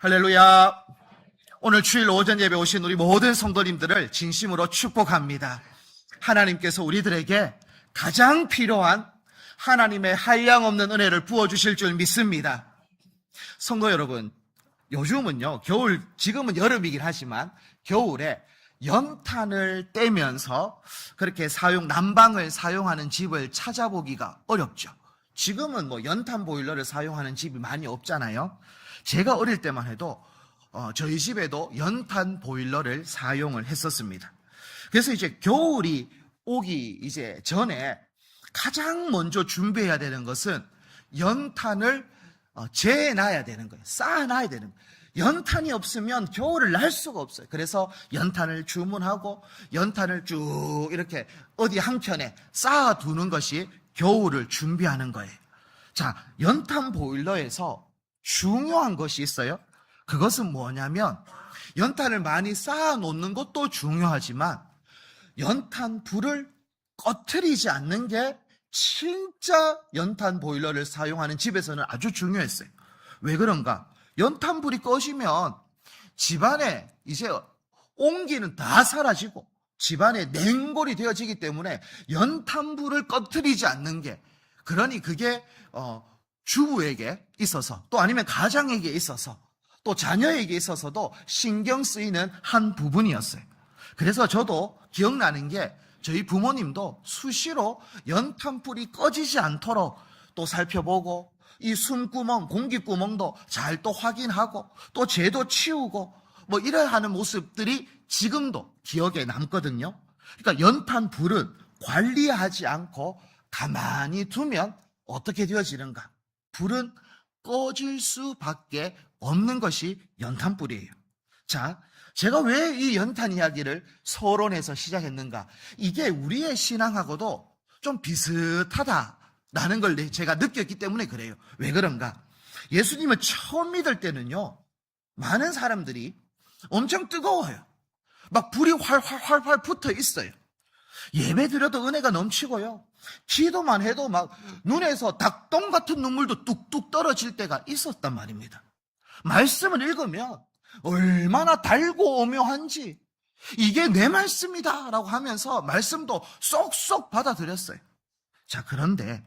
할렐루야. 오늘 주일 오전 예배 오신 우리 모든 성도님들을 진심으로 축복합니다. 하나님께서 우리들에게 가장 필요한 하나님의 한량없는 은혜를 부어주실 줄 믿습니다. 성도 여러분, 요즘은요, 지금은 여름이긴 하지만 겨울에 연탄을 떼면서 그렇게 난방을 사용하는 집을 찾아보기가 어렵죠. 지금은 연탄 보일러를 사용하는 집이 많이 없잖아요. 제가 어릴 때만 해도 저희 집에도 연탄 보일러를 사용을 했었습니다. 그래서 이제 겨울이 오기 이제 전에 가장 먼저 준비해야 되는 것은 연탄을 재놔야 되는 거예요. 쌓아놔야 되는 거예요. 연탄이 없으면 겨울을 날 수가 없어요. 그래서 연탄을 주문하고 연탄을 쭉 이렇게 어디 한켠에 쌓아두는 것이 겨울을 준비하는 거예요. 자, 연탄 보일러에서 중요한 것이 있어요. 그것은 뭐냐면 연탄을 많이 쌓아놓는 것도 중요하지만 연탄 불을 꺼트리지 않는 게 진짜 연탄 보일러를 사용하는 집에서는 아주 중요했어요. 왜 그런가? 연탄 불이 꺼지면 집안에 이제 온기는 다 사라지고 집안에 냉골이 되어지기 때문에 연탄 불을 꺼트리지 않는 게, 그러니 그게 주부에게 있어서 또 아니면 가장에게 있어서 또 자녀에게 있어서도 신경 쓰이는 한 부분이었어요. 그래서 저도 기억나는 게 저희 부모님도 수시로 연탄불이 꺼지지 않도록 또 살펴보고 이 숨구멍, 공기구멍도 잘 또 확인하고 또 재도 치우고 이래 하는 모습들이 지금도 기억에 남거든요. 그러니까 연탄불은 관리하지 않고 가만히 두면 어떻게 되어지는가? 불은 꺼질 수밖에 없는 것이 연탄불이에요. 자, 제가 왜 이 연탄 이야기를 서론에서 시작했는가? 이게 우리의 신앙하고도 좀 비슷하다라는 걸 제가 느꼈기 때문에 그래요. 왜 그런가? 예수님을 처음 믿을 때는요, 많은 사람들이 엄청 뜨거워요. 막 불이 활활 붙어 있어요. 예배 드려도 은혜가 넘치고요. 기도만 해도 막 눈에서 닭똥 같은 눈물도 뚝뚝 떨어질 때가 있었단 말입니다. 말씀을 읽으면 얼마나 달고 오묘한지, 이게 내 말씀이다 라고 하면서 말씀도 쏙쏙 받아들였어요. 자, 그런데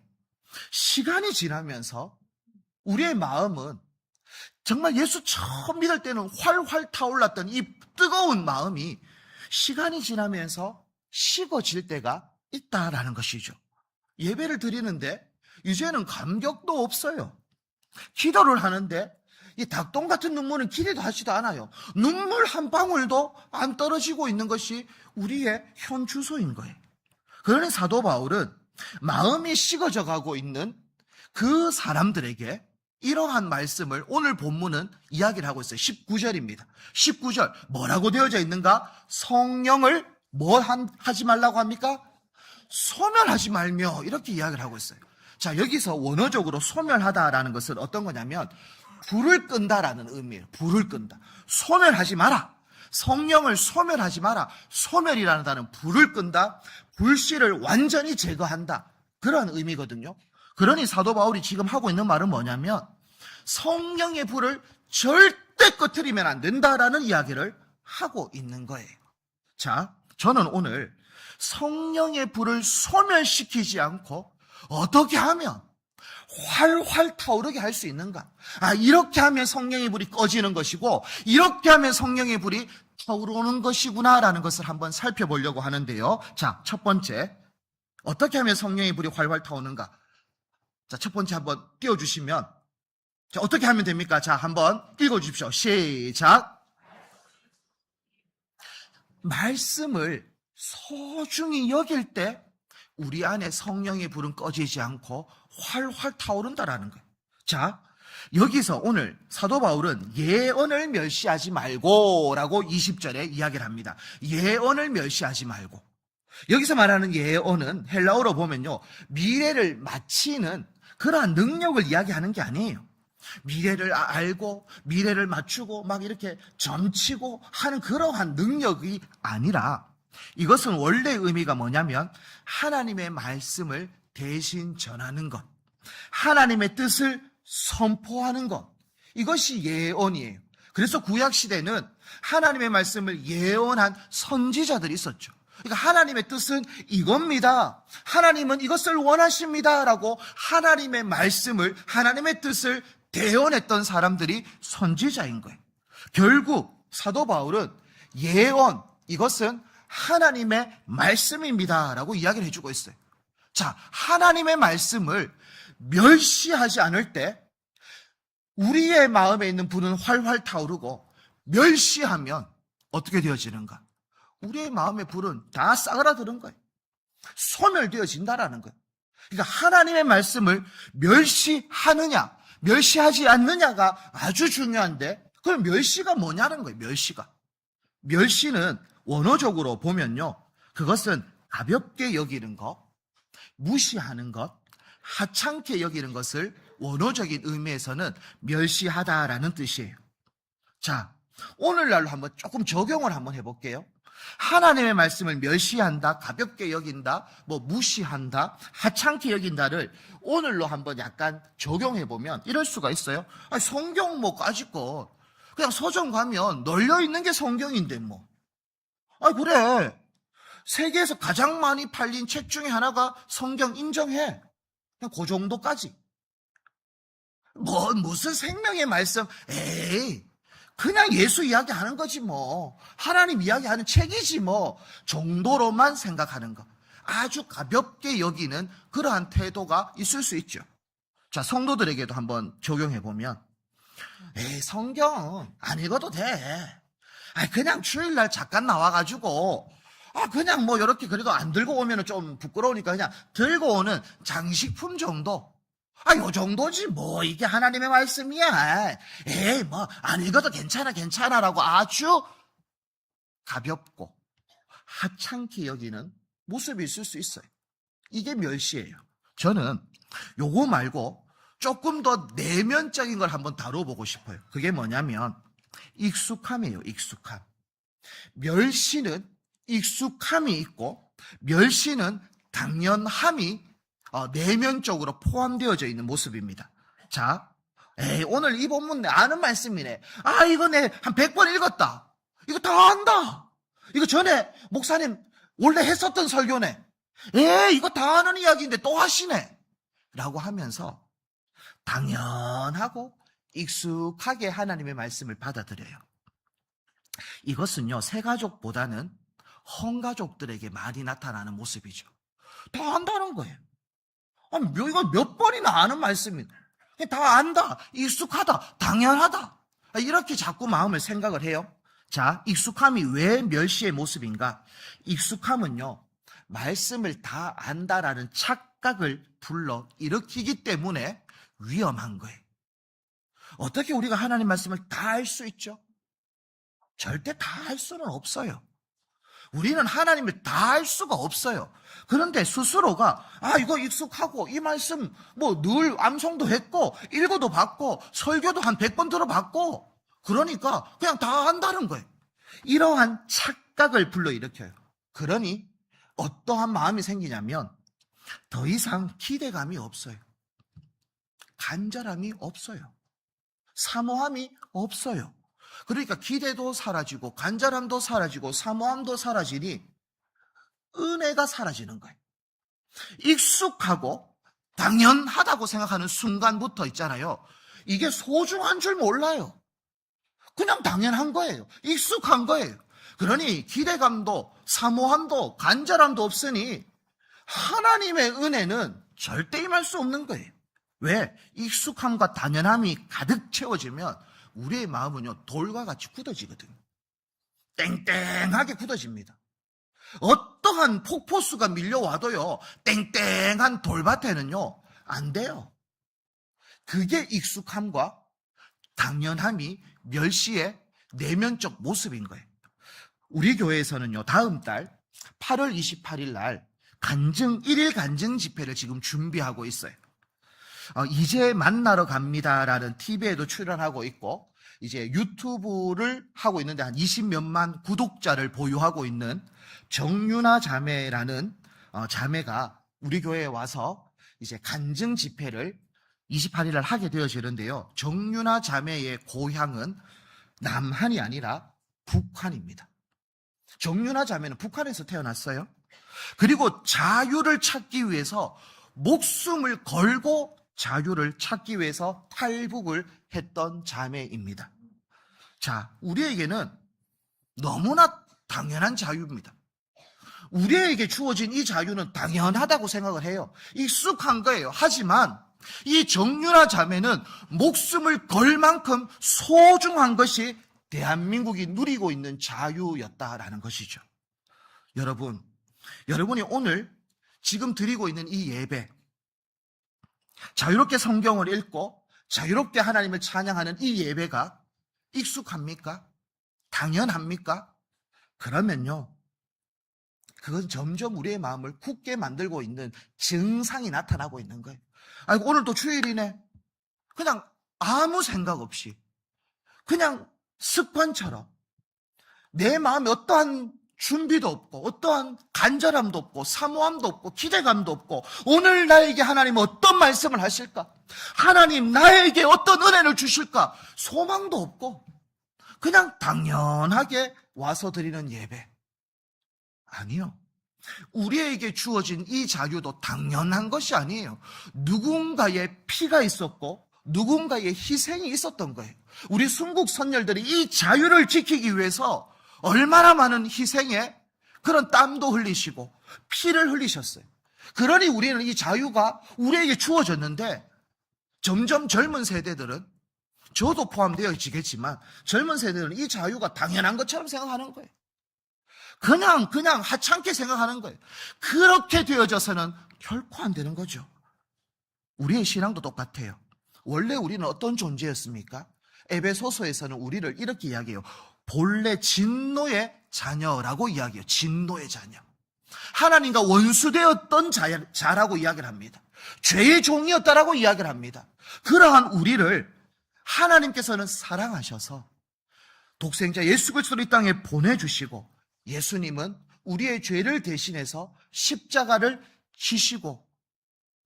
시간이 지나면서 우리의 마음은 정말 예수 처음 믿을 때는 활활 타올랐던 이 뜨거운 마음이 시간이 지나면서 식어질 때가 있다라는 것이죠. 예배를 드리는데 이제는 감격도 없어요. 기도를 하는데 이 닭똥 같은 눈물은 기대도 하지도 않아요. 눈물 한 방울도 안 떨어지고 있는 것이 우리의 현 주소인 거예요. 그러니 사도 바울은 마음이 식어져 가고 있는 그 사람들에게 이러한 말씀을 오늘 본문은 이야기를 하고 있어요. 19절입니다. 19절 뭐라고 되어져 있는가? 성령을 하지 말라고 합니까? 소멸하지 말며, 이렇게 이야기를 하고 있어요. 자, 여기서 원어적으로 소멸하다라는 것은 어떤 거냐면 불을 끈다라는 의미예요. 불을 끈다. 소멸하지 마라. 성령을 소멸하지 마라. 소멸이라는 단어는 불을 끈다. 불씨를 완전히 제거한다. 그런 의미거든요. 그러니 사도 바울이 지금 하고 있는 말은 뭐냐면 성령의 불을 절대 꺼트리면 안 된다라는 이야기를 하고 있는 거예요. 자, 저는 오늘 성령의 불을 소멸시키지 않고 어떻게 하면 활활 타오르게 할 수 있는가? 이렇게 하면 성령의 불이 꺼지는 것이고 이렇게 하면 성령의 불이 타오르는 것이구나라는 것을 한번 살펴보려고 하는데요. 자, 첫 번째, 어떻게 하면 성령의 불이 활활 타오르는가? 자, 첫 번째 한번 띄워주시면, 자, 어떻게 하면 됩니까? 자, 한번 읽어주십시오. 시작. 말씀을 소중히 여길 때 우리 안에 성령의 불은 꺼지지 않고 활활 타오른다라는 거예요. 자, 여기서 오늘 사도 바울은 예언을 멸시하지 말고 라고 20절에 이야기를 합니다. 예언을 멸시하지 말고. 여기서 말하는 예언은 헬라어로 보면요, 미래를 맞히는 그러한 능력을 이야기하는 게 아니에요. 미래를 알고 미래를 맞추고 막 이렇게 점치고 하는 그러한 능력이 아니라, 이것은 원래 의미가 뭐냐면 하나님의 말씀을 대신 전하는 것, 하나님의 뜻을 선포하는 것, 이것이 예언이에요. 그래서 구약 시대는 하나님의 말씀을 예언한 선지자들이 있었죠. 그러니까 하나님의 뜻은 이겁니다. 하나님은 이것을 원하십니다. 라고 하나님의 말씀을, 하나님의 뜻을 대언했던 사람들이 선지자인 거예요. 결국 사도 바울은 예언, 이것은 하나님의 말씀입니다. 라고 이야기를 해주고 있어요. 자, 하나님의 말씀을 멸시하지 않을 때 우리의 마음에 있는 불은 활활 타오르고 멸시하면 어떻게 되어지는가? 우리의 마음의 불은 다 싸그라드는 거예요. 소멸되어진다라는 거예요. 그러니까 하나님의 말씀을 멸시하느냐, 멸시하지 않느냐가 아주 중요한데, 그럼 멸시가 뭐냐는 거예요, 멸시가. 멸시는 원어적으로 보면요, 그것은 가볍게 여기는 것, 무시하는 것, 하찮게 여기는 것을 원어적인 의미에서는 멸시하다라는 뜻이에요. 자, 오늘날로 한번 조금 적용을 한번 해볼게요. 하나님의 말씀을 멸시한다, 가볍게 여긴다, 무시한다, 하찮게 여긴다를 오늘로 한번 약간 적용해보면 이럴 수가 있어요. 아니, 성경 가지고 그냥 서점 가면 널려있는 게 성경인데 아니, 그래. 세계에서 가장 많이 팔린 책 중에 하나가 성경 인정해. 그냥 그 정도까지. 무슨 생명의 말씀, 에이. 그냥 예수 이야기하는 거지 하나님 이야기하는 책이지 정도로만 생각하는 거. 아주 가볍게 여기는 그러한 태도가 있을 수 있죠. 자, 성도들에게도 한번 적용해보면, 에이, 성경 안 읽어도 돼. 그냥 주일날 잠깐 나와가지고 그냥 이렇게 그래도 안 들고 오면 좀 부끄러우니까 그냥 들고 오는 장식품 정도. 요 정도지 이게 하나님의 말씀이야. 에이 안 읽어도 괜찮아라고 아주 가볍고 하찮게 여기는 모습이 있을 수 있어요. 이게 멸시예요. 저는 요거 말고 조금 더 내면적인 걸 한번 다뤄보고 싶어요. 그게 뭐냐면 익숙함이에요. 익숙함. 멸시는 익숙함이 있고 멸시는 당연함이 내면적으로 포함되어져 있는 모습입니다. 자, 오늘 이 본문 아는 말씀이네. 이거 내 한 100번 읽었다. 이거 다 안다. 이거 전에 목사님 원래 했었던 설교네. 이거 다 아는 이야기인데 또 하시네. 라고 하면서 당연하고 익숙하게 하나님의 말씀을 받아들여요. 이것은요, 새가족보다는 헌가족들에게 많이 나타나는 모습이죠. 다 안다는 거예요. 이거 몇 번이나 아는 말씀이다. 다 안다, 익숙하다, 당연하다. 이렇게 자꾸 마음을 생각을 해요. 자, 익숙함이 왜 멸시의 모습인가? 익숙함은요, 말씀을 다 안다라는 착각을 불러 일으키기 때문에 위험한 거예요. 어떻게 우리가 하나님 말씀을 다 알 수 있죠? 절대 다 할 수는 없어요. 우리는 하나님을 다 알 수가 없어요. 그런데 스스로가 이거 익숙하고 이 말씀 늘 암송도 했고 읽어도 봤고 설교도 한 100번 들어봤고 그러니까 그냥 다 안다는 거예요. 이러한 착각을 불러일으켜요. 그러니 어떠한 마음이 생기냐면 더 이상 기대감이 없어요. 간절함이 없어요. 사모함이 없어요. 그러니까 기대도 사라지고 간절함도 사라지고 사모함도 사라지니 은혜가 사라지는 거예요. 익숙하고 당연하다고 생각하는 순간부터 있잖아요. 이게 소중한 줄 몰라요. 그냥 당연한 거예요. 익숙한 거예요. 그러니 기대감도 사모함도 간절함도 없으니 하나님의 은혜는 절대 임할 수 없는 거예요. 왜? 익숙함과 당연함이 가득 채워지면 우리의 마음은요, 돌과 같이 굳어지거든요. 땡땡하게 굳어집니다. 어떠한 폭포수가 밀려와도요, 땡땡한 돌밭에는요, 안 돼요. 그게 익숙함과 당연함이 멸시의 내면적 모습인 거예요. 우리 교회에서는요, 다음 달 8월 28일 날 일일 간증 집회를 지금 준비하고 있어요. 이제 만나러 갑니다라는 TV에도 출연하고 있고 이제 유튜브를 하고 있는데 한 20몇만 구독자를 보유하고 있는 정윤아 자매라는 자매가 우리 교회에 와서 이제 간증 집회를 28일 날 하게 되어지는데요. 정윤아 자매의 고향은 남한이 아니라 북한입니다. 정윤아 자매는 북한에서 태어났어요. 그리고 자유를 찾기 위해서 목숨을 걸고 자유를 찾기 위해서 탈북을 했던 자매입니다. 자, 우리에게는 너무나 당연한 자유입니다. 우리에게 주어진 이 자유는 당연하다고 생각을 해요. 익숙한 거예요. 하지만 이 정윤아 자매는 목숨을 걸 만큼 소중한 것이 대한민국이 누리고 있는 자유였다라는 것이죠. 여러분이 오늘 지금 드리고 있는 이 예배, 자유롭게 성경을 읽고 자유롭게 하나님을 찬양하는 이 예배가 익숙합니까? 당연합니까? 그러면요, 그건 점점 우리의 마음을 굳게 만들고 있는 증상이 나타나고 있는 거예요. 아이고, 오늘 또 주일이네. 그냥 아무 생각 없이, 그냥 습관처럼 내 마음에 어떠한 준비도 없고, 어떠한 간절함도 없고, 사모함도 없고, 기대감도 없고, 오늘 나에게 하나님은 어떤 말씀을 하실까? 하나님 나에게 어떤 은혜를 주실까? 소망도 없고, 그냥 당연하게 와서 드리는 예배. 아니요. 우리에게 주어진 이 자유도 당연한 것이 아니에요. 누군가의 피가 있었고 누군가의 희생이 있었던 거예요. 우리 순국 선열들이 이 자유를 지키기 위해서 얼마나 많은 희생에 그런 땀도 흘리시고 피를 흘리셨어요. 그러니 우리는 이 자유가 우리에게 주어졌는데 점점 젊은 세대들은, 저도 포함되어지겠지만 젊은 세대들은 이 자유가 당연한 것처럼 생각하는 거예요. 그냥 하찮게 생각하는 거예요. 그렇게 되어져서는 결코 안 되는 거죠. 우리의 신앙도 똑같아요. 원래 우리는 어떤 존재였습니까? 에베소서에서는 우리를 이렇게 이야기해요. 본래 진노의 자녀라고 이야기해요. 진노의 자녀. 하나님과 원수되었던 자라고 이야기를 합니다. 죄의 종이었다라고 이야기를 합니다. 그러한 우리를 하나님께서는 사랑하셔서 독생자 예수 그리스도를 이 땅에 보내주시고, 예수님은 우리의 죄를 대신해서 십자가를 지시고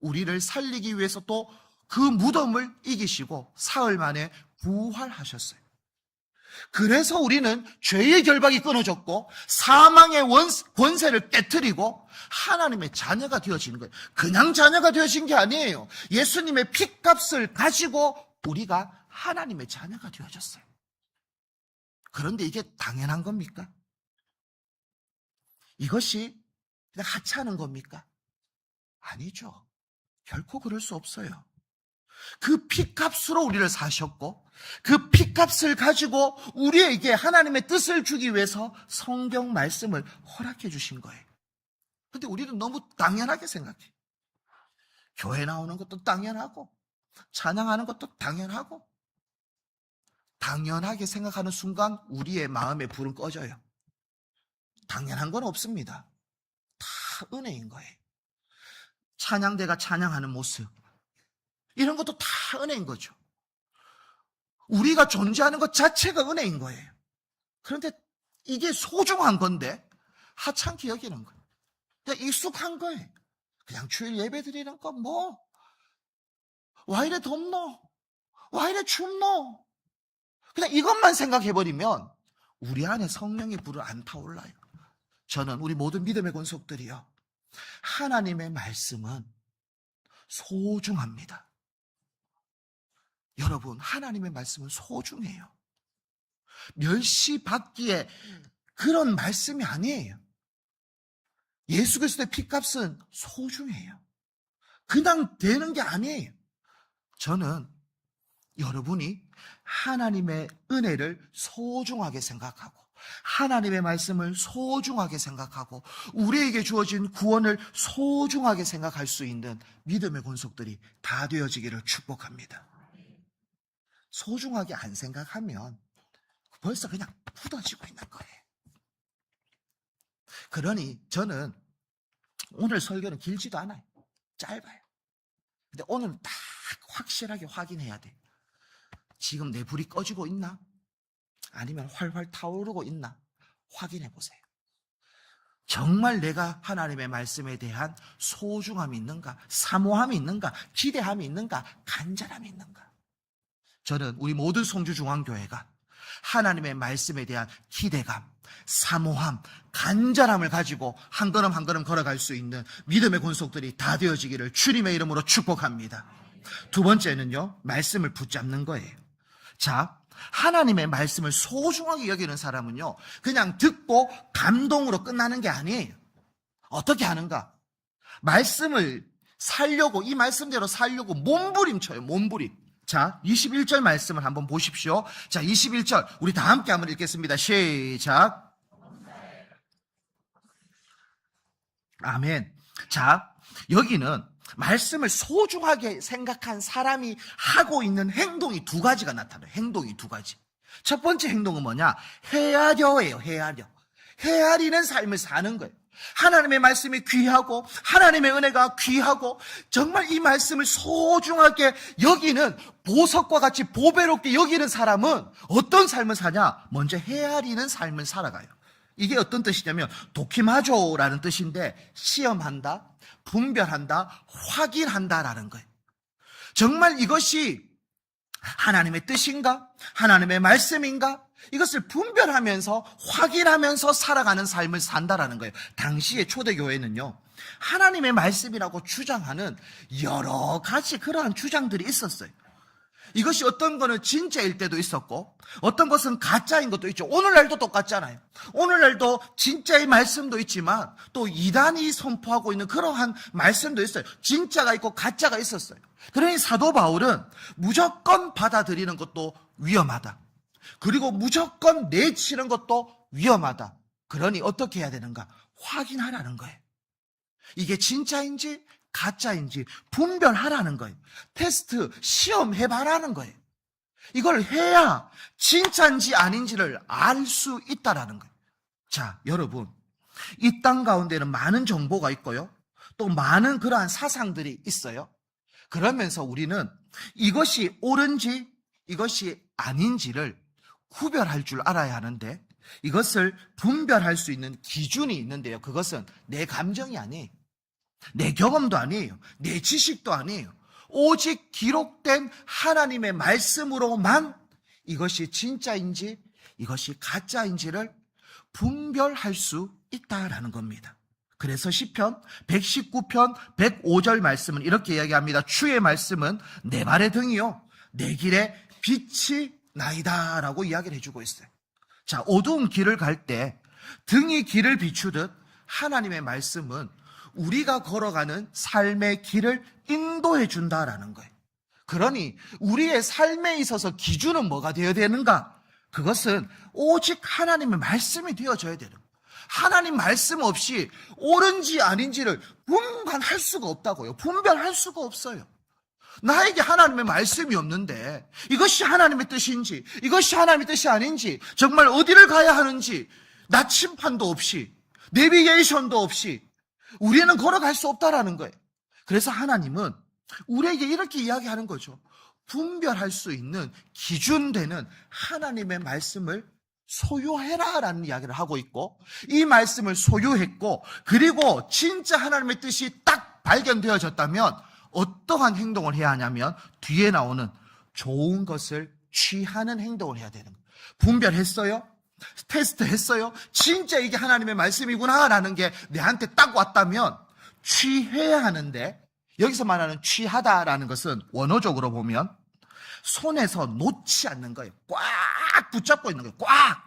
우리를 살리기 위해서 또 그 무덤을 이기시고 사흘 만에 부활하셨어요. 그래서 우리는 죄의 결박이 끊어졌고 사망의 권세를 깨트리고 하나님의 자녀가 되어지는 거예요. 그냥 자녀가 되어진 게 아니에요. 예수님의 핏값을 가지고 우리가 하나님의 자녀가 되어졌어요. 그런데 이게 당연한 겁니까? 이것이 그냥 하찮은 겁니까? 아니죠. 결코 그럴 수 없어요. 그 피값으로 우리를 사셨고 그 피값을 가지고 우리에게 하나님의 뜻을 주기 위해서 성경 말씀을 허락해 주신 거예요. 근데 우리는 너무 당연하게 생각해. 교회 나오는 것도 당연하고 찬양하는 것도 당연하고, 당연하게 생각하는 순간 우리의 마음의 불은 꺼져요. 당연한 건 없습니다. 다 은혜인 거예요. 찬양대가 찬양하는 모습, 이런 것도 다 은혜인 거죠. 우리가 존재하는 것 자체가 은혜인 거예요. 그런데 이게 소중한 건데 하찮게 여기는 거예요. 그냥 익숙한 거예요. 그냥 주일 예배 드리는 거 뭐, 와 이래 덥노? 와 이래 춥노? 그냥 이것만 생각해버리면 우리 안에 성령의 불은 안 타올라요. 저는 우리 모든 믿음의 권속들이요, 하나님의 말씀은 소중합니다. 여러분, 하나님의 말씀은 소중해요. 멸시받기에 그런 말씀이 아니에요. 예수 그리스도의 피값은 소중해요. 그냥 되는 게 아니에요. 저는 여러분이 하나님의 은혜를 소중하게 생각하고 하나님의 말씀을 소중하게 생각하고 우리에게 주어진 구원을 소중하게 생각할 수 있는 믿음의 권속들이 다 되어지기를 축복합니다. 소중하게 안 생각하면 벌써 그냥 굳어지고 있는 거예요. 그러니 저는 오늘 설교는 길지도 않아요. 짧아요. 근데 오늘 딱 확실하게 확인해야 돼. 지금 내 불이 꺼지고 있나? 아니면 활활 타오르고 있나? 확인해 보세요. 정말 내가 하나님의 말씀에 대한 소중함이 있는가? 사모함이 있는가? 기대함이 있는가? 간절함이 있는가? 저는 우리 모든 성주중앙교회가 하나님의 말씀에 대한 기대감, 사모함, 간절함을 가지고 한 걸음 한 걸음 걸어갈 수 있는 믿음의 권속들이 다 되어지기를 주님의 이름으로 축복합니다. 두 번째는요, 말씀을 붙잡는 거예요. 자, 하나님의 말씀을 소중하게 여기는 사람은요, 그냥 듣고 감동으로 끝나는 게 아니에요. 어떻게 하는가? 말씀을 살려고, 이 말씀대로 살려고 몸부림쳐요, 몸부림. 자, 21절 말씀을 한번 보십시오. 자, 21절 우리 다 함께 한번 읽겠습니다. 시작. 아멘. 자, 여기는 말씀을 소중하게 생각한 사람이 하고 있는 행동이 두 가지가 나타나요. 행동이 두 가지. 첫 번째 행동은 뭐냐? 헤아려예요. 헤아리는 삶을 사는 거예요. 하나님의 말씀이 귀하고 하나님의 은혜가 귀하고 정말 이 말씀을 소중하게 여기는, 보석과 같이 보배롭게 여기는 사람은 어떤 삶을 사냐? 먼저 헤아리는 삶을 살아가요. 이게 어떤 뜻이냐면 도키마조라는 뜻인데, 시험한다, 분별한다, 확인한다라는 거예요. 정말 이것이 하나님의 뜻인가? 하나님의 말씀인가? 이것을 분별하면서 확인하면서 살아가는 삶을 산다라는 거예요. 당시의 초대교회는요, 하나님의 말씀이라고 주장하는 여러 가지 그러한 주장들이 있었어요. 이것이 어떤 거는 진짜일 때도 있었고 어떤 것은 가짜인 것도 있죠. 오늘날도 똑같잖아요. 오늘날도 진짜의 말씀도 있지만 또 이단이 선포하고 있는 그러한 말씀도 있어요. 진짜가 있고 가짜가 있었어요. 그러니 사도 바울은 무조건 받아들이는 것도 위험하다, 그리고 무조건 내치는 것도 위험하다. 그러니 어떻게 해야 되는가? 확인하라는 거예요. 이게 진짜인지 가짜인지 분별하라는 거예요. 테스트, 시험해봐라는 거예요. 이걸 해야 진짜인지 아닌지를 알 수 있다라는 거예요. 자, 여러분, 이 땅 가운데는 많은 정보가 있고요, 또 많은 그러한 사상들이 있어요. 그러면서 우리는 이것이 옳은지 이것이 아닌지를 구별할 줄 알아야 하는데, 이것을 분별할 수 있는 기준이 있는데요, 그것은 내 감정이 아니에요, 내 경험도 아니에요, 내 지식도 아니에요. 오직 기록된 하나님의 말씀으로만 이것이 진짜인지 이것이 가짜인지를 분별할 수 있다라는 겁니다. 그래서 시편 119편 105절 말씀은 이렇게 이야기합니다. 주의 말씀은 내 발의 등이요 내 길에 빛이 나이다 라고 이야기를 해주고 있어요. 자, 어두운 길을 갈 때 등이 길을 비추듯 하나님의 말씀은 우리가 걸어가는 삶의 길을 인도해 준다라는 거예요. 그러니 우리의 삶에 있어서 기준은 뭐가 되어야 되는가? 그것은 오직 하나님의 말씀이 되어져야 되는 거예요. 하나님 말씀 없이 옳은지 아닌지를 분간할 수가 없다고요. 분별할 수가 없어요. 나에게 하나님의 말씀이 없는데 이것이 하나님의 뜻인지 이것이 하나님의 뜻이 아닌지, 정말 어디를 가야 하는지 나침판도 없이 내비게이션도 없이 우리는 걸어갈 수 없다라는 거예요. 그래서 하나님은 우리에게 이렇게 이야기하는 거죠. 분별할 수 있는 기준 되는 하나님의 말씀을 소유해라라는 이야기를 하고 있고, 이 말씀을 소유했고 그리고 진짜 하나님의 뜻이 딱 발견되어졌다면 어떠한 행동을 해야 하냐면 뒤에 나오는 좋은 것을 취하는 행동을 해야 되는 거예요. 분별했어요? 테스트 했어요? 진짜 이게 하나님의 말씀이구나 라는 게 내한테 딱 왔다면 취해야 하는데, 여기서 말하는 취하다라는 것은 원어적으로 보면 손에서 놓지 않는 거예요. 꽉 붙잡고 있는 거예요. 꽉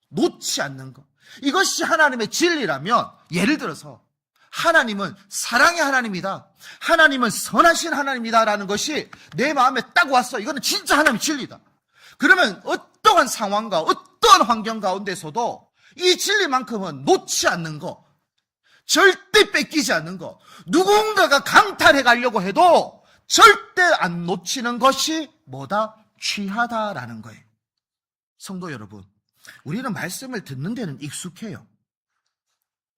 놓지 않는 거. 이것이 하나님의 진리라면, 예를 들어서 하나님은 사랑의 하나님이다, 하나님은 선하신 하나님이다 라는 것이 내 마음에 딱 왔어. 이거는 진짜 하나님의 진리다. 그러면 어떠한 상황과 어떠한 환경 가운데서도 이 진리만큼은 놓지 않는 거, 절대 뺏기지 않는 거, 누군가가 강탈해 가려고 해도 절대 안 놓치는 것이 뭐다? 취하다라는 거예요. 성도 여러분, 우리는 말씀을 듣는 데는 익숙해요.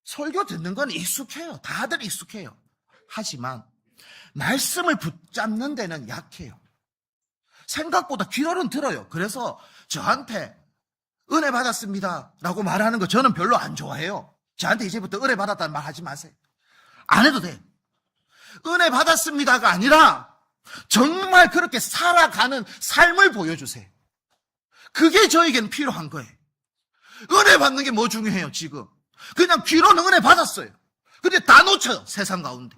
설교 듣는 건 익숙해요. 다들 익숙해요. 하지만 말씀을 붙잡는 데는 약해요. 생각보다 귀로는 들어요. 그래서 저한테 은혜 받았습니다 라고 말하는 거 저는 별로 안 좋아해요. 저한테 이제부터 은혜 받았다는 말 하지 마세요. 안 해도 돼. 은혜 받았습니다가 아니라 정말 그렇게 살아가는 삶을 보여주세요. 그게 저에게는 필요한 거예요. 은혜 받는 게 뭐 중요해요, 지금? 그냥 귀로는 은혜 받았어요. 근데 다 놓쳐요, 세상 가운데.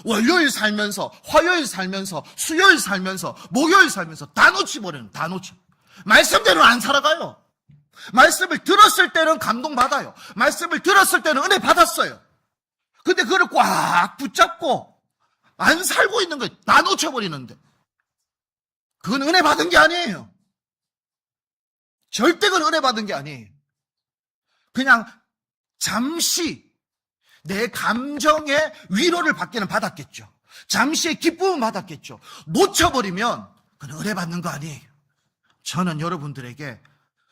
월요일 살면서, 화요일 살면서, 수요일 살면서, 목요일 살면서 다 놓치버려요, 다 놓쳐. 말씀대로 안 살아가요. 말씀을 들었을 때는 감동받아요. 말씀을 들었을 때는 은혜 받았어요. 근데 그걸 꽉 붙잡고 안 살고 있는 거예요. 다 놓쳐버리는데. 그건 은혜 받은 게 아니에요. 절대 그건 은혜 받은 게 아니에요. 그냥 잠시 내 감정의 위로를 받기는 받았겠죠. 잠시의 기쁨은 받았겠죠. 놓쳐버리면 그건 은혜 받는 거 아니에요. 저는 여러분들에게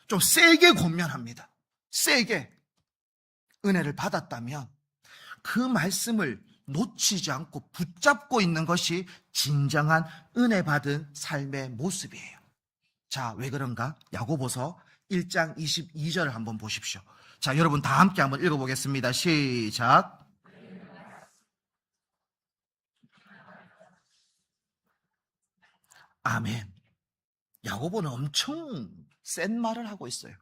좀 세게 권면합니다. 세게. 은혜를 받았다면 그 말씀을 놓치지 않고 붙잡고 있는 것이 진정한 은혜 받은 삶의 모습이에요. 자, 왜 그런가? 야고보서 1장 22절을 한번 보십시오. 자, 여러분 다 함께 한번 읽어보겠습니다. 시작. 아멘. 야고보는 엄청 센 말을 하고 있어요.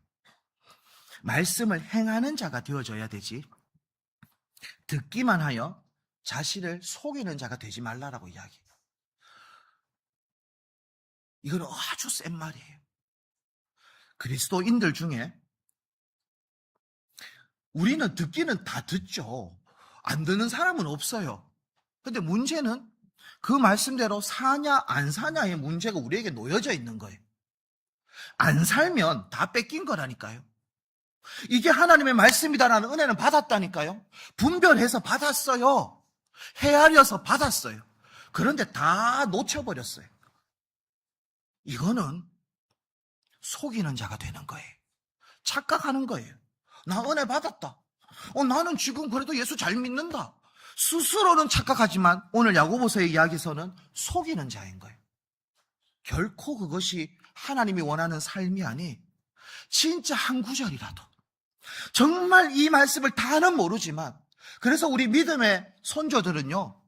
말씀을 행하는 자가 되어져야 되지, 듣기만 하여 자신을 속이는 자가 되지 말라라고 이야기해요. 이건 아주 센 말이에요. 그리스도인들 중에 우리는 듣기는 다 듣죠. 안 듣는 사람은 없어요. 근데 문제는 그 말씀대로 사냐 안 사냐의 문제가 우리에게 놓여져 있는 거예요. 안 살면 다 뺏긴 거라니까요. 이게 하나님의 말씀이다라는 은혜는 받았다니까요. 분별해서 받았어요. 헤아려서 받았어요. 그런데 다 놓쳐버렸어요. 이거는 속이는 자가 되는 거예요. 착각하는 거예요. 나 은혜 받았다. 나는 지금 그래도 예수 잘 믿는다. 스스로는 착각하지만 오늘 야고보서의 이야기에서는 속이는 자인 거예요. 결코 그것이 하나님이 원하는 삶이 아니, 진짜 한 구절이라도 정말 이 말씀을 다는 모르지만, 그래서 우리 믿음의 선조들은요,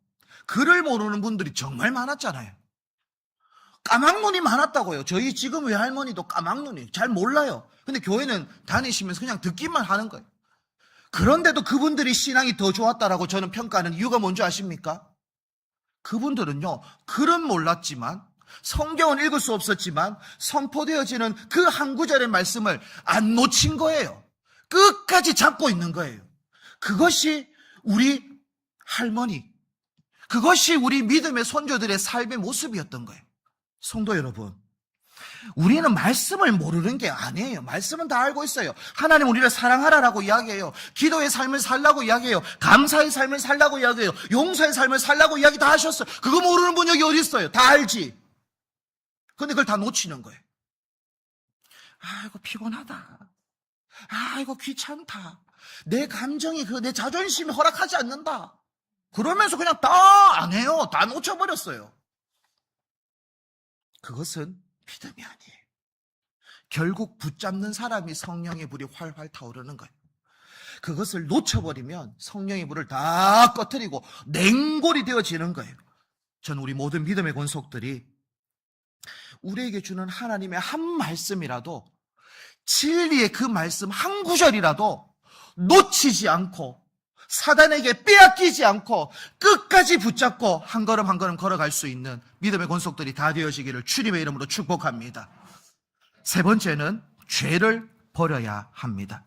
글을 모르는 분들이 정말 많았잖아요. 까막눈이 많았다고요. 저희 지금 외할머니도 까막눈이 잘 몰라요. 근데 교회는 다니시면서 그냥 듣기만 하는 거예요. 그런데도 그분들이 신앙이 더 좋았다라고 저는 평가하는 이유가 뭔지 아십니까? 그분들은요, 글은 몰랐지만, 성경은 읽을 수 없었지만 선포되어지는 그 한 구절의 말씀을 안 놓친 거예요. 끝까지 잡고 있는 거예요. 그것이 우리 할머니, 그것이 우리 믿음의 선조들의 삶의 모습이었던 거예요. 성도 여러분, 우리는 말씀을 모르는 게 아니에요. 말씀은 다 알고 있어요. 하나님 우리를 사랑하라라고 이야기해요. 기도의 삶을 살라고 이야기해요. 감사의 삶을 살라고 이야기해요. 용서의 삶을 살라고 이야기 다 하셨어요. 그거 모르는 분 여기 어디 있어요? 다 알지. 근데 그걸 다 놓치는 거예요. 아이고 피곤하다. 아이고 귀찮다. 내 감정이 내 자존심이 허락하지 않는다. 그러면서 그냥 다 안 해요. 다 놓쳐버렸어요. 그것은 믿음이 아니에요. 결국 붙잡는 사람이 성령의 불이 활활 타오르는 거예요. 그것을 놓쳐버리면 성령의 불을 다 꺼뜨리고 냉골이 되어지는 거예요. 전 우리 모든 믿음의 권속들이 우리에게 주는 하나님의 한 말씀이라도, 진리의 그 말씀 한 구절이라도 놓치지 않고 사단에게 빼앗기지 않고 끝까지 붙잡고 한 걸음 한 걸음 걸어갈 수 있는 믿음의 권속들이 다 되어지기를 주님의 이름으로 축복합니다. 세 번째는 죄를 버려야 합니다.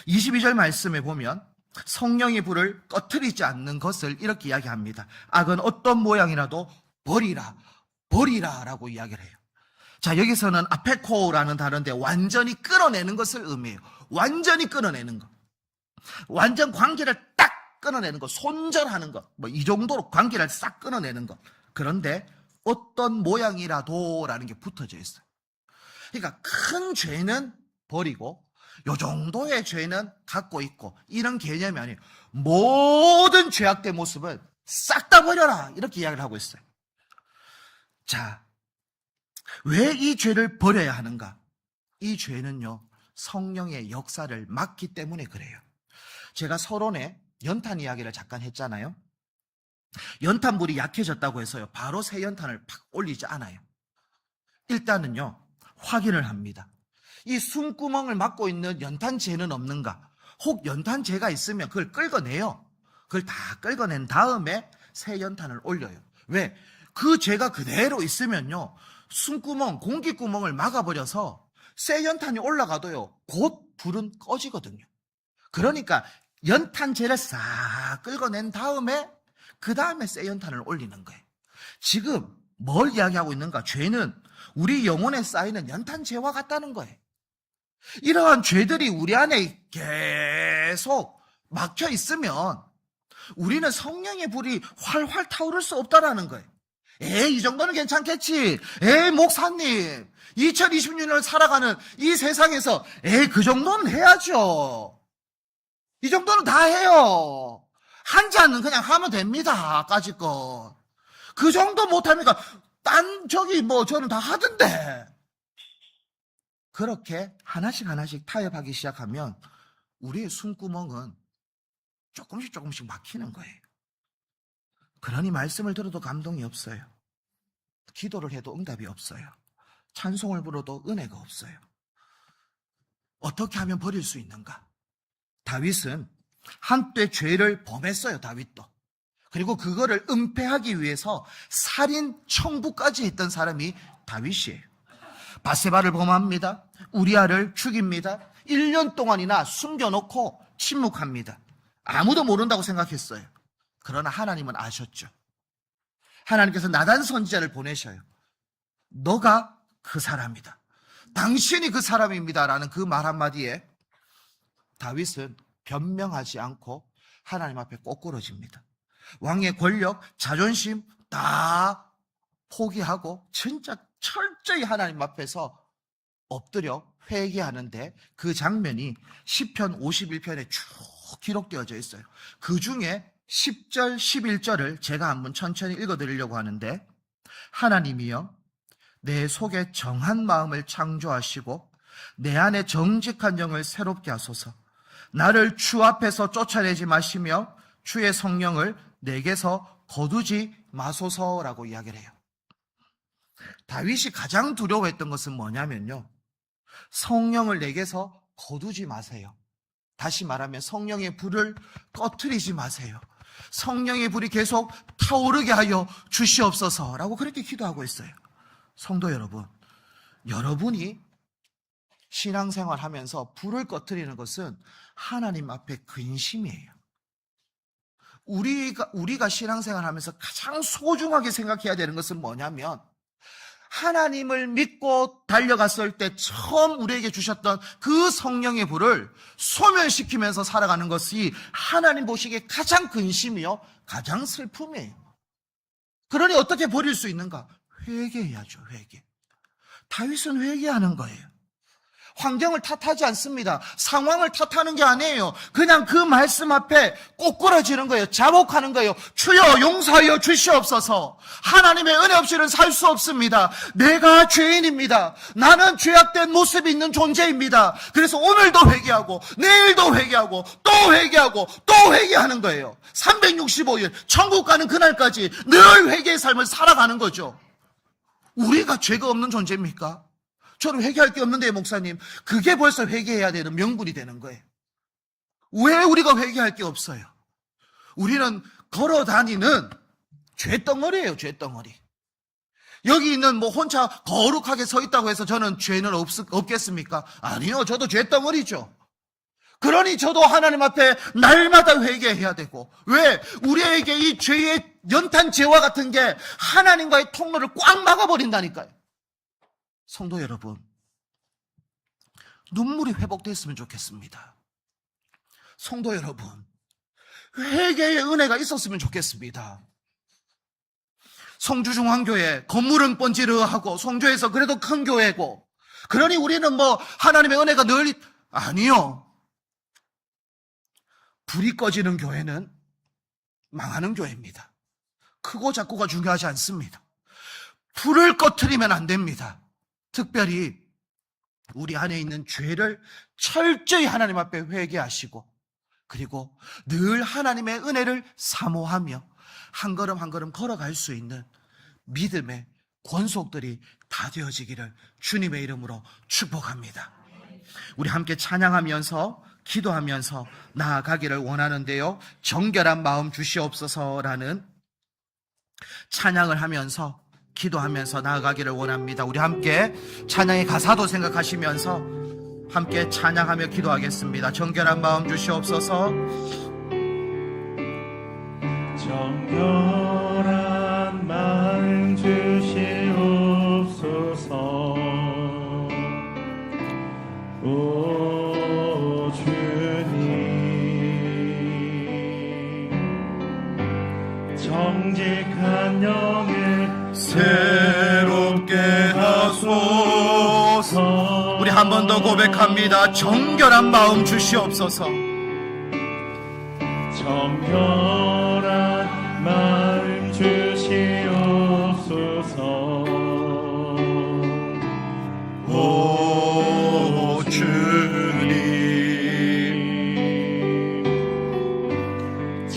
22절 말씀에 보면 성령의 불을 꺼트리지 않는 것을 이렇게 이야기합니다. 악은 어떤 모양이라도 버리라, 버리라 라고 이야기를 해요. 자, 여기서는 아페코라는 단어인데 완전히 끊어내는 것을 의미해요. 완전히 끊어내는 것. 완전 관계를 딱 끊어내는 것, 손절하는 것, 이 정도로 관계를 싹 끊어내는 것. 그런데 어떤 모양이라도 라는 게 붙어져 있어요. 그러니까 큰 죄는 버리고 요 정도의 죄는 갖고 있고, 이런 개념이 아니에요. 모든 죄악된 모습을 싹 다 버려라, 이렇게 이야기를 하고 있어요. 자, 왜 이 죄를 버려야 하는가? 이 죄는요, 성령의 역사를 막기 때문에 그래요. 제가 서론에 연탄 이야기를 잠깐 했잖아요. 연탄불이 약해졌다고 해서요, 바로 새 연탄을 팍 올리지 않아요. 일단은요, 확인을 합니다. 이 숨구멍을 막고 있는 연탄재는 없는가? 혹 연탄재가 있으면 그걸 긁어내요. 그걸 다 긁어낸 다음에 새 연탄을 올려요. 왜? 그 재가 그대로 있으면요, 숨구멍, 공기구멍을 막아버려서 새 연탄이 올라가도요, 곧 불은 꺼지거든요. 그러니까 연탄재를 싹 긁어낸 다음에 그 다음에 새 연탄을 올리는 거예요. 지금 뭘 이야기하고 있는가? 죄는 우리 영혼에 쌓이는 연탄재와 같다는 거예요. 이러한 죄들이 우리 안에 계속 막혀 있으면 우리는 성령의 불이 활활 타오를 수 없다라는 거예요. 이 정도는 괜찮겠지. 목사님, 2026년을 살아가는 이 세상에서 그 정도는 해야죠. 이 정도는 다 해요. 한 잔은 그냥 하면 됩니다. 까짓것. 그 정도 못합니까? 저는 다 하던데. 그렇게 하나씩 타협하기 시작하면 우리의 숨구멍은 조금씩 막히는 거예요. 그러니 말씀을 들어도 감동이 없어요. 기도를 해도 응답이 없어요. 찬송을 불러도 은혜가 없어요. 어떻게 하면 버릴 수 있는가? 다윗은 한때 죄를 범했어요. 다윗도. 그리고 그거를 은폐하기 위해서 살인 청부까지 했던 사람이 다윗이에요. 바세바를 범합니다. 우리아를 죽입니다. 1년 동안이나 숨겨놓고 침묵합니다. 아무도 모른다고 생각했어요. 그러나 하나님은 아셨죠. 하나님께서 나단 선지자를 보내셔요. 너가 그 사람이다. 당신이 그 사람입니다. 라는 그 말 한마디에 다윗은 변명하지 않고 하나님 앞에 꼬꾸러집니다. 왕의 권력, 자존심 다 포기하고 진짜 철저히 하나님 앞에서 엎드려 회개하는데 그 장면이 시편 51편에 쭉 기록되어져 있어요. 그 중에 10절, 11절을 제가 한번 천천히 읽어드리려고 하는데, 하나님이여 내 속에 정한 마음을 창조하시고 내 안에 정직한 영을 새롭게 하소서. 나를 주 앞에서 쫓아내지 마시며 주의 성령을 내게서 거두지 마소서라고 이야기를 해요. 다윗이 가장 두려워했던 것은 뭐냐면요, 성령을 내게서 거두지 마세요. 다시 말하면 성령의 불을 꺼트리지 마세요. 성령의 불이 계속 타오르게 하여 주시옵소서라고 그렇게 기도하고 있어요. 성도 여러분, 여러분이 신앙생활 하면서 불을 꺼트리는 것은 하나님 앞에 근심이에요. 우리가 신앙생활 하면서 가장 소중하게 생각해야 되는 것은 뭐냐면, 하나님을 믿고 달려갔을 때 처음 우리에게 주셨던 그 성령의 불을 소멸시키면서 살아가는 것이 하나님 보시기에 가장 근심이요, 가장 슬픔이에요. 그러니 어떻게 버릴 수 있는가? 회개해야죠. 회개. 다윗은 회개하는 거예요. 환경을 탓하지 않습니다. 상황을 탓하는 게 아니에요. 그냥 그 말씀 앞에 꼬꾸라지는 거예요. 자복하는 거예요. 주여 용서하여 주시옵소서. 하나님의 은혜 없이는 살 수 없습니다. 내가 죄인입니다. 나는 죄악된 모습이 있는 존재입니다. 그래서 오늘도 회개하고 내일도 회개하고 또 회개하고 또 회개하는 거예요. 365일 천국 가는 그날까지 늘 회개의 삶을 살아가는 거죠. 우리가 죄가 없는 존재입니까? 저는 회개할 게 없는데 목사님, 그게 벌써 회개해야 되는 명분이 되는 거예요. 왜 우리가 회개할 게 없어요? 우리는 걸어 다니는 죄덩어리예요. 죄덩어리. 여기 있는 혼자 거룩하게 서 있다고 해서 저는 죄는 없겠습니까? 아니요, 저도 죄덩어리죠. 그러니 저도 하나님 앞에 날마다 회개해야 되고, 왜? 우리에게 이 죄의 연탄재와 같은 게 하나님과의 통로를 꽉 막아버린다니까요. 성도 여러분, 눈물이 회복됐으면 좋겠습니다. 성도 여러분, 회개의 은혜가 있었으면 좋겠습니다. 성주중앙교회 건물은 번지르하고 성주에서 그래도 큰 교회고, 그러니 우리는 하나님의 은혜가 늘 아니요. 불이 꺼지는 교회는 망하는 교회입니다. 크고 작고가 중요하지 않습니다. 불을 꺼트리면 안 됩니다. 특별히 우리 안에 있는 죄를 철저히 하나님 앞에 회개하시고, 그리고 늘 하나님의 은혜를 사모하며 한 걸음 한 걸음 걸어갈 수 있는 믿음의 권속들이 다 되어지기를 주님의 이름으로 축복합니다. 우리 함께 찬양하면서 기도하면서 나아가기를 원하는데요, 정결한 마음 주시옵소서라는 찬양을 하면서 기도하면서 나아가기를 원합니다. 우리 함께 찬양의 가사도 생각하시면서 함께 찬양하며 기도하겠습니다. 정결한 마음 주시옵소서. 정결한 마음 주시옵소서. 오 주님, 정직한 영을 새롭게 하소서. 우리 한 번 더 고백합니다. 정결한 마음 주시옵소서. 정결한 마음 주시옵소서. 오 주님,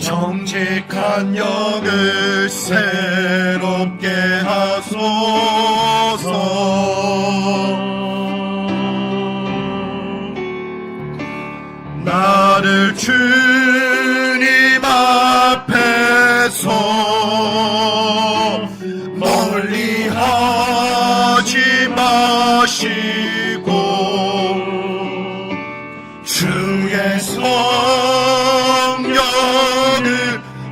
정직한 영을 새롭게 하소서. 나를 주님 앞에서 멀리 하지 마시고 주의 성령을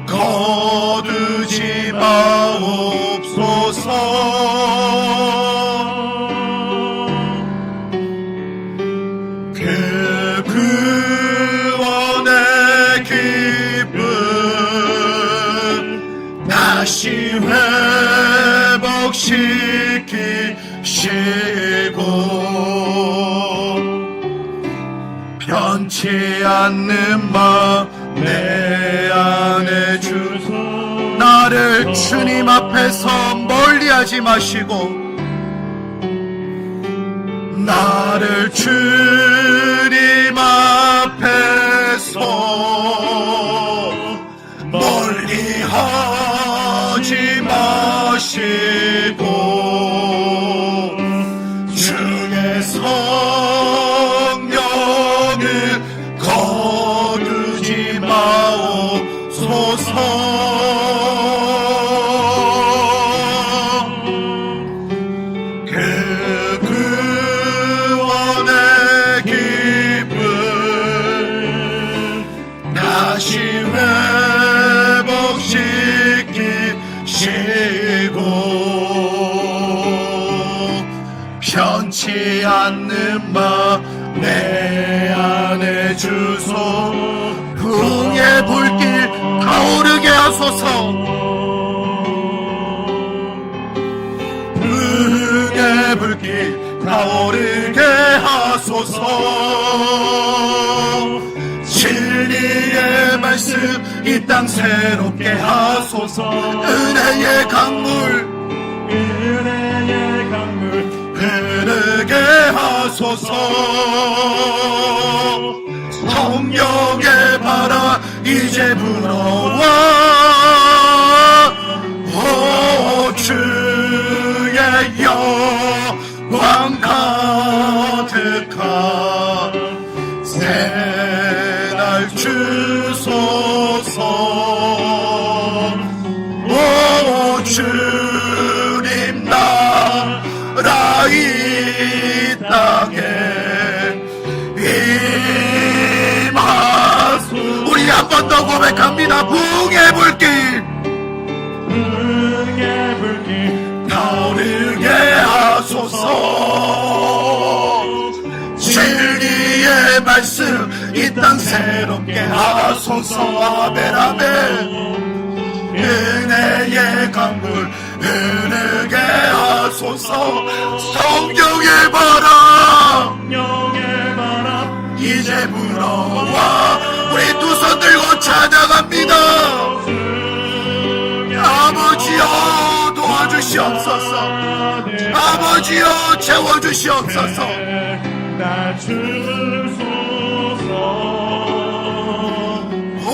거두지 마옵소서. 그 구원의 기쁨 다시 회복시키시고 변치 않는 마음 내 안에 주소. 나를 주님 앞에서 멀리하지 마시고 나를 주님 앞에서 멀리하지 마시고 주의 성령을 거두지 마옵소서. 그 구원의 기쁨 다시 회복시키시고 변치 않는 마 내 안에 주소. 흥의 불길 타오르게 하소서. 흥의 불길 타오르게 하소서. 진리의 말씀 이 땅 새롭게 하소서. 은혜의 강물 흐르게 하소서. 성령의 바람 이제 불어와. 오 주의 영광 가득한 새날 주소서. 오 주님 나라 이 땅에 임하소. 우리 한 번 더 고백합니다. 붕의 불길 타오르게 하소서. 진리의 말씀 이 땅 새롭게 하소서. 아멘 아멘. 은혜의 강물 흐르게 하소서. 성령의 바람 이제 불어와. 우리 두 손 들고 찬양합니다. 아버지여 도와주시옵소서. 아버지여 채워주시옵소서. 나 주소서. 오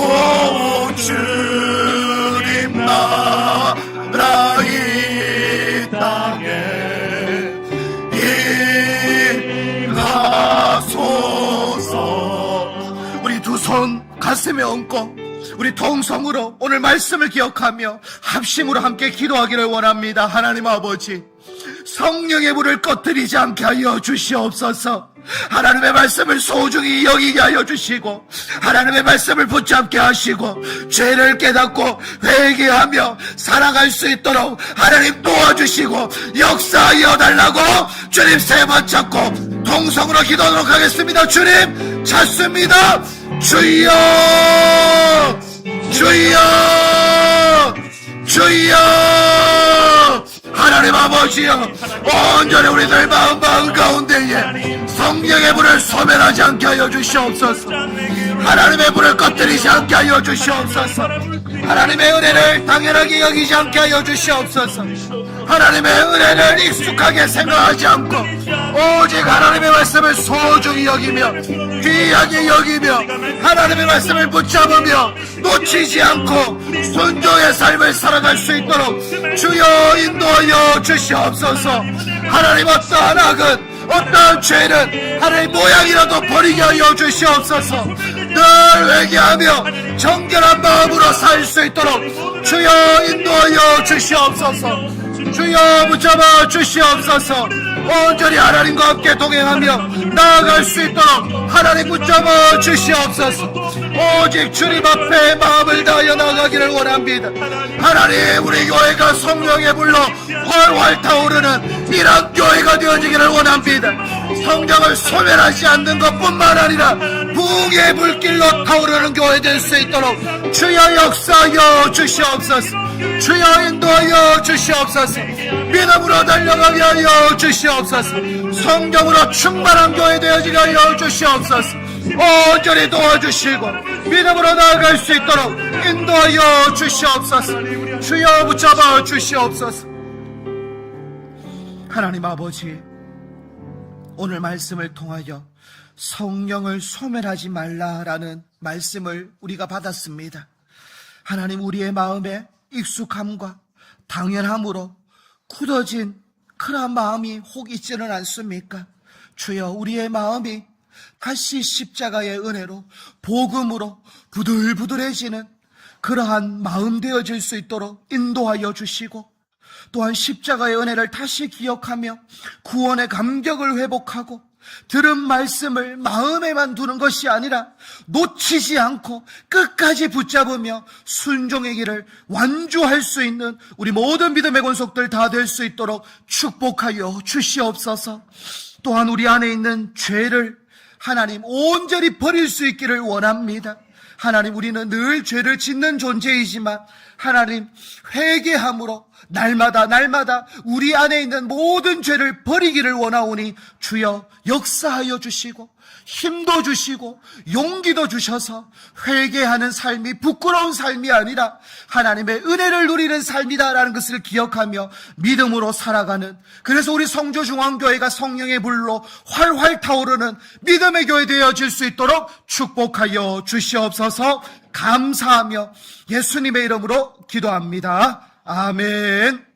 주님 나라 이 땅에 가슴에 얹고 우리 동성으로 오늘 말씀을 기억하며 합심으로 함께 기도하기를 원합니다. 하나님 아버지, 성령의 불을 꺼뜨리지 않게 하여 주시옵소서. 하나님의 말씀을 소중히 여기게 하여 주시고 하나님의 말씀을 붙잡게 하시고 죄를 깨닫고 회개하며 살아갈 수 있도록 하나님 도와주시고 역사하여 달라고 주님 세 번 찾고 동성으로 기도하도록 하겠습니다. 주님 찾습니다. 주여, 주여, 주여. 하나님 아버지여, 온전히 우리들 마음 가운데에 성령의 불을 소멸하지 않게 하여 주시옵소서. 하나님의 불을 꺼뜨리지 않게 하여 주시옵소서. 하나님의 은혜를 당연하게 여기지 않게 하여 주시옵소서. 하나님의 은혜를 익숙하게 생각하지 않고 오직 하나님의 말씀을 소중히 여기며 귀하게 여기며 하나님의 말씀을 붙잡으며 놓치지 않고 순종의 삶을 살아갈 수 있도록 주여 인도하여 주시옵소서. 하나님 어떠한 악은 어떠한 죄는 하나님 모양이라도 버리게 하여 주시옵소서. 늘 회개하며 정결한 마음으로 살 수 있도록 주여 인도하여 주시옵소서. 주여 붙잡아 주시옵소서. 온전히 하나님과 함께 동행하며 나아갈 수 있도록 하나님 붙잡아 주시옵소서. 오직 주님 앞에 마음을 다하여 나가기를 원합니다. 하나님, 우리 교회가 성령의 불로 활활 타오르는 이런 교회가 되어지기를 원합니다. 성령을 소멸하지 않는 것뿐만 아니라 부흥의 불길로 타오르는 교회 될 수 있도록 주여 역사하여 주시옵소서. 주여 인도하여 주시옵소서. 믿음으로 달려가게 하여 주시옵소서. 성령으로 충만한 교회 되어지게 하여 주시옵소서. 온전히 도와주시고 믿음으로 나아갈 수 있도록 인도하여 주시옵소서. 주여 붙잡아 주시옵소서. 하나님 아버지, 오늘 말씀을 통하여 성령을 소멸하지 말라라는 말씀을 우리가 받았습니다. 하나님, 우리의 마음에 익숙함과 당연함으로 굳어진 그런 마음이 혹 있지는 않습니까? 주여, 우리의 마음이 다시 십자가의 은혜로 복음으로 부들부들해지는 그러한 마음 되어질 수 있도록 인도하여 주시고, 또한 십자가의 은혜를 다시 기억하며 구원의 감격을 회복하고 들은 말씀을 마음에만 두는 것이 아니라 놓치지 않고 끝까지 붙잡으며 순종의 길을 완주할 수 있는 우리 모든 믿음의 권속들 다 될 수 있도록 축복하여 주시옵소서. 또한 우리 안에 있는 죄를 하나님 온전히 버릴 수 있기를 원합니다. 하나님, 우리는 늘 죄를 짓는 존재이지만 하나님, 회개함으로 날마다 우리 안에 있는 모든 죄를 버리기를 원하오니 주여 역사하여 주시고 힘도 주시고 용기도 주셔서 회개하는 삶이 부끄러운 삶이 아니라 하나님의 은혜를 누리는 삶이다라는 것을 기억하며 믿음으로 살아가는, 그래서 우리 성조중앙교회가 성령의 불로 활활 타오르는 믿음의 교회 되어질 수 있도록 축복하여 주시옵소서. 감사하며 예수님의 이름으로 기도합니다. 아멘.